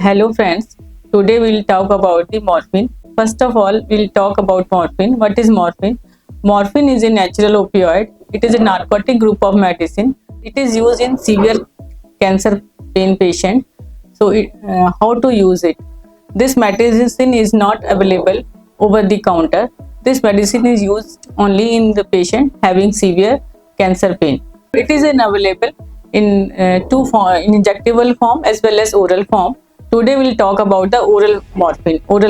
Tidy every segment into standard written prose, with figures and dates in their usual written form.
Hello friends, today we'll talk about the morphine. First of all, we'll talk about morphine. What is morphine? Morphine is a natural opioid. It is a narcotic group of medicine. It is used in severe cancer pain patient. How to use it? This medicine is not available over the counter. This medicine is used only in the patient having severe cancer pain. It is available in two form, in injectable form as well as oral form. Today we'll talk about the oral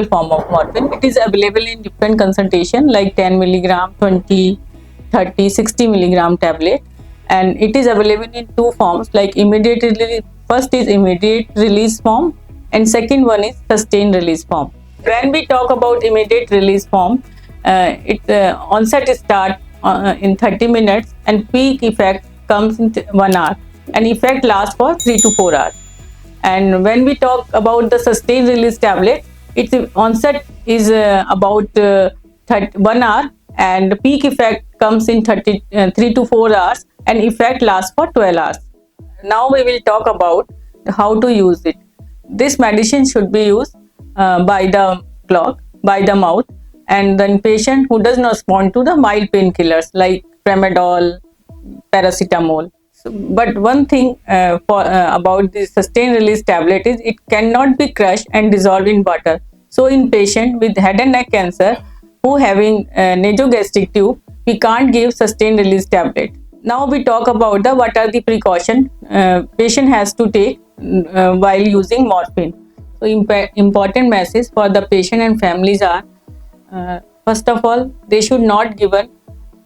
form of morphine. It is available in different concentration like 10 milligram, 20, 30, 60 milligram tablet, and it is available in two forms like immediate release. First is immediate release form and second one is sustained release form. When we talk about immediate release form, onset start in 30 minutes and peak effect comes in 1 hour and effect lasts for 3 to 4 hours. And when we talk about the sustained release tablet, its onset is about 1 hour and peak effect comes in 3 to 4 hours and effect lasts for 12 hours. Now we will talk about how to use it. This medicine should be used by the clock, by the mouth, and then patient who does not respond to the mild painkillers like Tramadol, paracetamol. But one thing about the sustained release tablet is it cannot be crushed and dissolved in water. So in patient with head and neck cancer who having nasogastric tube, we can't give sustained release tablet. Now we talk about what are the precaution patient has to take while using morphine. So important message for the patient and families are, first of all, they should not given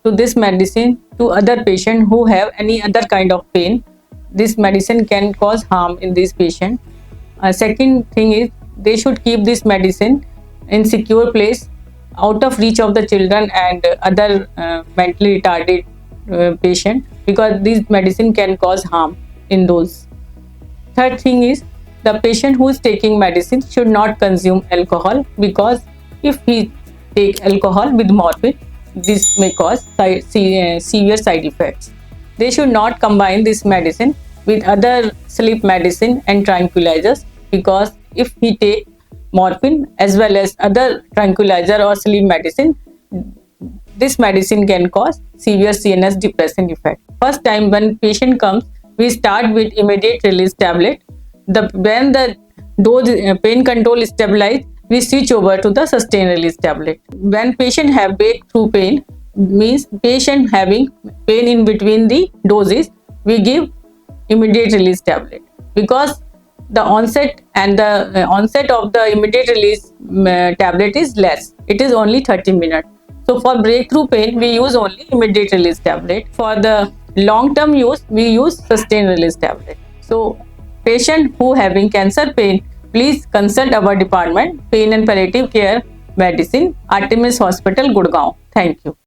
to this medicine to other patient who have any other kind of pain. This medicine can cause harm in this patient. Second thing is they should keep this medicine in secure place out of reach of the children and other mentally retarded patient, because this medicine can cause harm in those. Third thing is the patient who is taking medicine should not consume alcohol, because if he take alcohol with morphine, this may cause severe side effects. They should not combine this medicine with other sleep medicine and tranquilizers, because if he take morphine as well as other tranquilizer or sleep medicine, this medicine can cause severe CNS depressant effect. First time when patient comes, we start with immediate release tablet. When the dose pain control is stabilized, we switch over to the sustained release tablet. When patient have breakthrough pain, means patient having pain in between the doses, we give immediate release tablet, because the onset and the onset of the immediate release tablet is less. It is only 30 minutes. So for breakthrough pain, we use only immediate release tablet. For the long term use, we use sustained release tablet. So patient who having cancer pain, please consult our department, Pain and Palliative Care Medicine, Artemis Hospital, Gurgaon. Thank you.